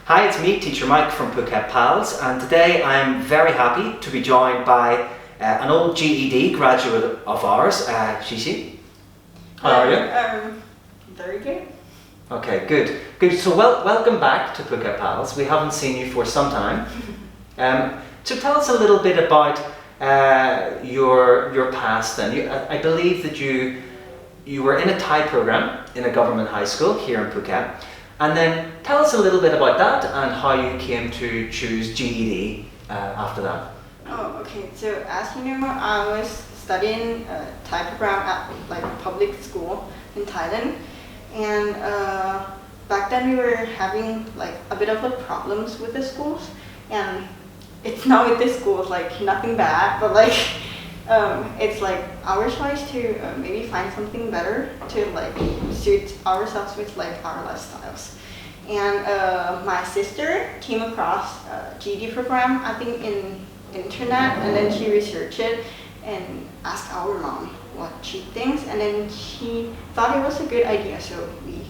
Hi, it's me, Teacher Mike from Phuket Pals, and today I'm very happy to be joined by an old GED graduate of ours, Shishi. How are you? Very good. Okay, good. Good. So welcome back to Phuket Pals. We haven't seen you for some time. So tell us a little bit about your past then. I believe that you were in a Thai program in a government high school here in Phuket. And then tell us a little bit about that and how you came to choose GED after that. Oh, okay. So as you know, I was studying a Thai program at public school in Thailand, and back then we were having a bit of problems with the schools, and it's not with this school, nothing bad, but it's our choice to maybe find something better to suit ourselves with our lifestyles. And my sister came across a GED program, I think in internet, and then she researched it and asked our mom what she thinks, and then she thought it was a good idea, so we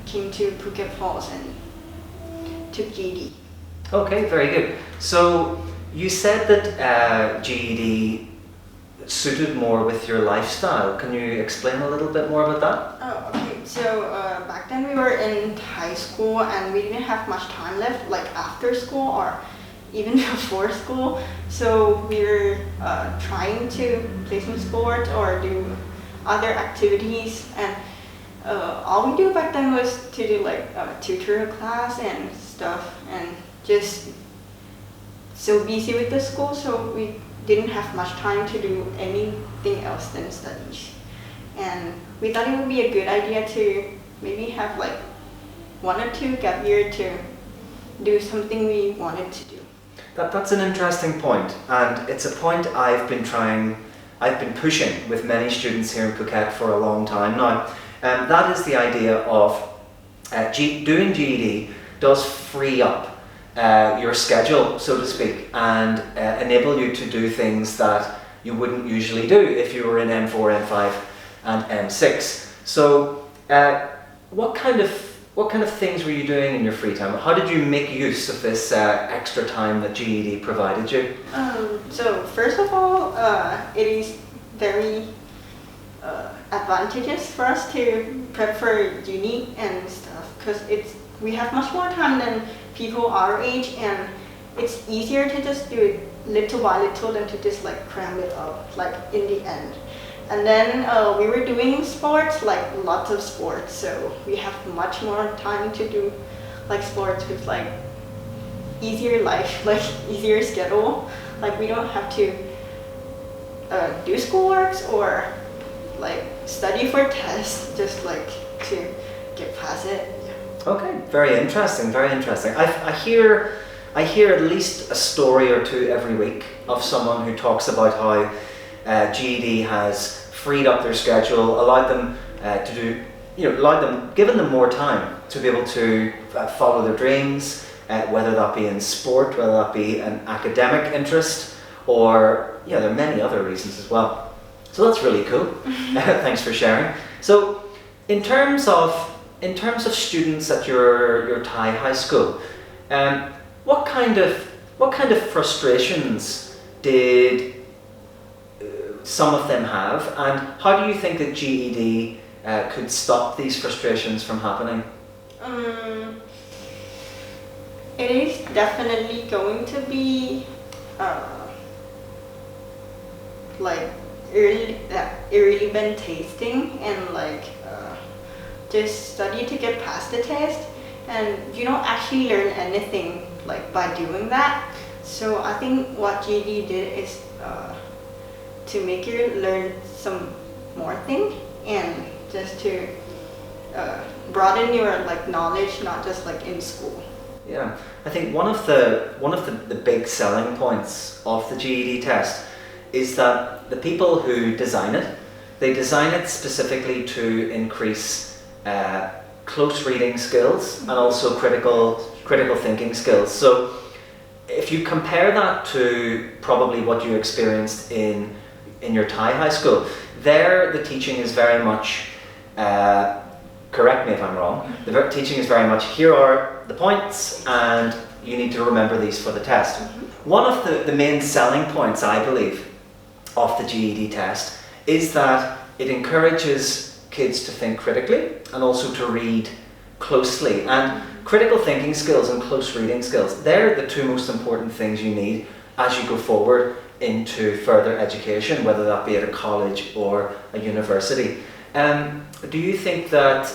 came to Phuket Falls and took GED. Okay, very good. So you said that GED suited more with your lifestyle. Can you explain a little bit more about that? Oh, okay. So back then we were in high school and we didn't have much time left, after school or even before school. So we were trying to play some sports or do other activities, and all we do back then was to do tutor class and stuff, and just so busy with the school, so we didn't have much time to do anything else than studies. And we thought it would be a good idea to maybe have 1 or 2 gap year to do something we wanted to do. That's an interesting point, and it's a point I've been pushing with many students here in Phuket for a long time now. That is the idea of doing GED does free up your schedule, so to speak, and enable you to do things that you wouldn't usually do if you were in M4, M5 and M6. So what kind of things were you doing in your free time? How did you make use of this extra time that GED provided you? So first of all, it is very advantageous for us to prep for uni and stuff, because we have much more time than people our age, and it's easier to just do it little by little than to just cram it up in the end. And then we were doing sports, lots of sports, so we have much more time to do sports with easier life, easier schedule. We don't have to do schoolworks or study for tests, just to get past it. Okay, very interesting, very interesting. I hear at least a story or two every week of someone who talks about how GED has freed up their schedule, allowed them given them more time to be able to follow their dreams, whether that be in sport, whether that be an academic interest, or there are many other reasons as well. So that's really cool. Thanks for sharing. So in terms of students at your Thai high school, what kind of frustrations did some of them have, and how do you think that GED could stop these frustrations from happening? It is definitely going to be irrelevant tasting, and just study to get past the test, and you don't actually learn anything by doing that. So I think what GED did is to make you learn some more thing, and just to broaden your knowledge, not just in school. Yeah, I think one of the big selling points of the GED test is that the people who design it, they design it specifically to increase close reading skills and also critical thinking skills. So if you compare that to probably what you experienced in your Thai high school, there the teaching is very much correct me if I'm wrong, the teaching is very much, here are the points and you need to remember these for the test. One of the main selling points, I believe, of the GED test is that it encourages kids to think critically and also to read closely. And critical thinking skills and close reading skills, they're the two most important things you need as you go forward into further education, whether that be at a college or a university. Do you think that,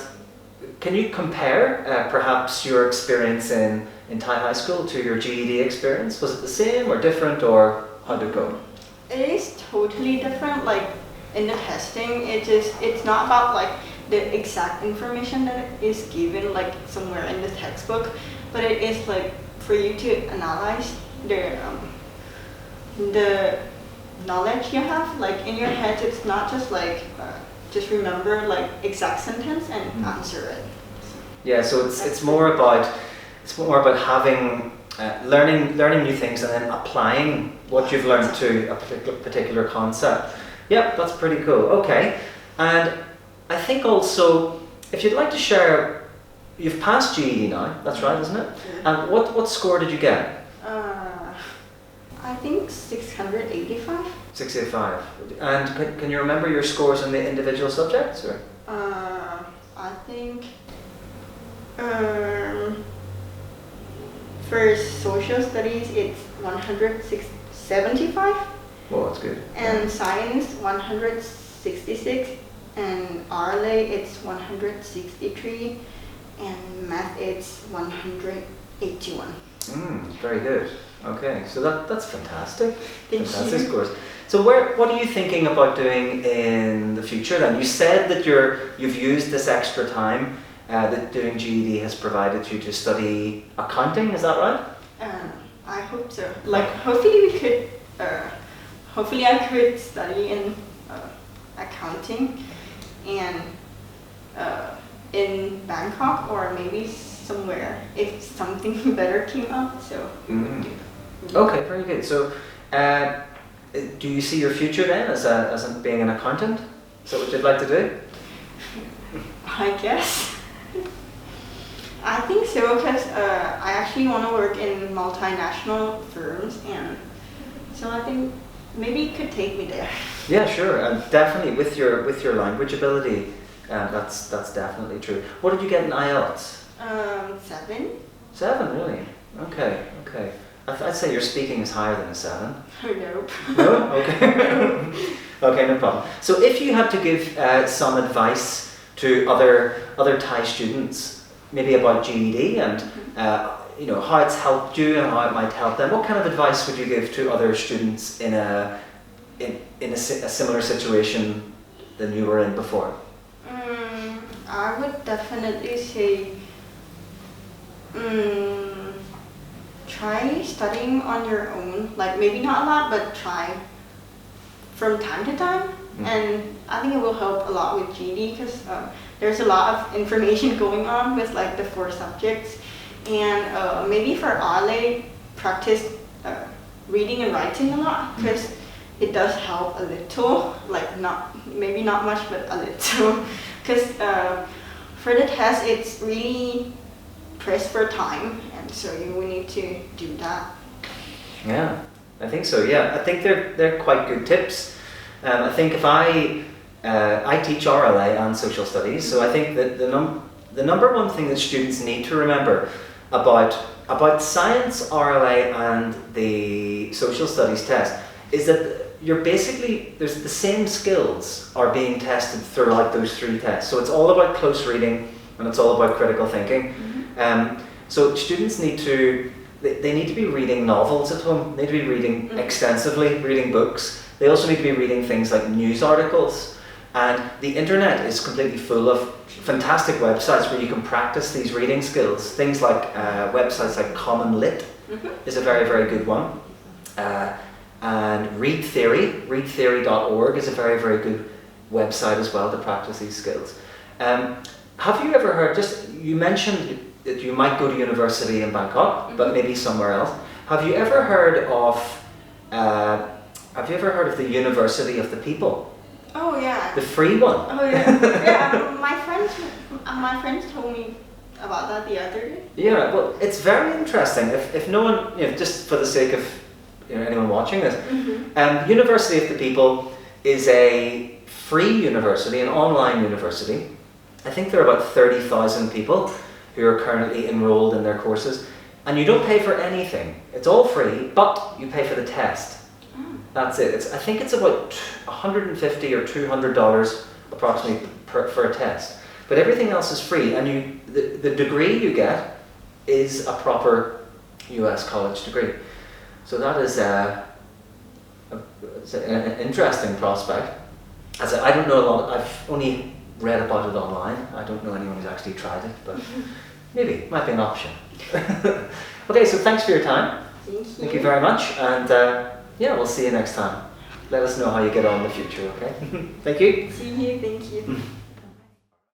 can you compare perhaps your experience in Thai high school to your GED experience? Was it the same or different, or how did it go? It is totally different. Like in the testing, it's not about like the exact information that is given like somewhere in the textbook, but it is like for you to analyze the knowledge you have like in your head. It's not just like just remember like exact sentence and answer it. Yeah, so it's more about having learning new things and then applying what you've learned to a particular concept. Yeah, that's pretty cool. Okay, and I think also if you'd like to share, you've passed GED now. That's right, isn't it? And what score did you get? I think 685. 685. And can you remember your scores in the individual subjects, or? I think for social studies it's 175. Oh, that's good. And science 166, and RLA it's 163, and math it's 181. Very good. Okay, so that's fantastic. Fantastic scores. So what are you thinking about doing in the future then? You said that you've used this extra time that doing GED has provided you to study accounting, is that right? I hope so. Like hopefully I could study in accounting and in Bangkok or maybe somewhere if something better came up. So we would do that. Okay, very good. So do you see your future then as being an accountant? Is that what you'd like to do? I guess. I think so because I actually want to work in multinational firms, and so I think maybe it could take me there. Yeah, sure, and definitely with your language ability, that's definitely true. What did you get in IELTS? 7. 7, really? Okay. I'd say your speaking is higher than a 7. Oh, nope. No? Okay. Okay, no problem. So if you had to give some advice to other Thai students, maybe about GED and how it's helped you and how it might help them, what kind of advice would you give to other students in a similar situation than you were in before? I would definitely say try studying on your own, like maybe not a lot, but try from time to time. And I think it will help a lot with GED because there's a lot of information going on with like the 4 subjects, and maybe for RLA practice reading and writing a lot because it does help a little, like maybe not much but a little, because for the test it's really pressed for time, and so you will need to do that. Yeah, I think so. Yeah, I think they're quite good tips. I think if I teach RLA and social studies, so I think that the number one thing that students need to remember about science, RLA, and the social studies test is that there's the same skills are being tested throughout those 3 tests. So it's all about close reading and it's all about critical thinking. So students need to be reading novels at home. They need to be reading extensively, reading books. They also need to be reading things like news articles. And the internet is completely full of fantastic websites where you can practice these reading skills. Things like websites like Common Lit is a very, very good one. And readtheory.org is a very, very good website as well to practice these skills. Have you ever heard, you mentioned that you might go to university in Bangkok, but maybe somewhere else. Have you ever heard of the University of the People? Oh yeah. The free one? Oh yeah. Yeah, my friend my friends told me about that the other day. Yeah, well, it's very interesting. If no one, just for the sake of anyone watching this, University of the People is a free university, an online university. I think there are about 30,000 people who are currently enrolled in their courses, and you don't pay for anything. It's all free, but you pay for the test. That's it. I think it's about $150 or $200 approximately for a test. But everything else is free, and the degree you get is a proper US college degree. So that is it's an interesting prospect. As I don't know a lot. I've only read about it online. I don't know anyone who's actually tried it, but maybe it might be an option. Okay, so thanks for your time. Thank you. Thank you very much, and we'll see you next time. Let us know how you get on in the future, okay? Thank you. See you, thank you.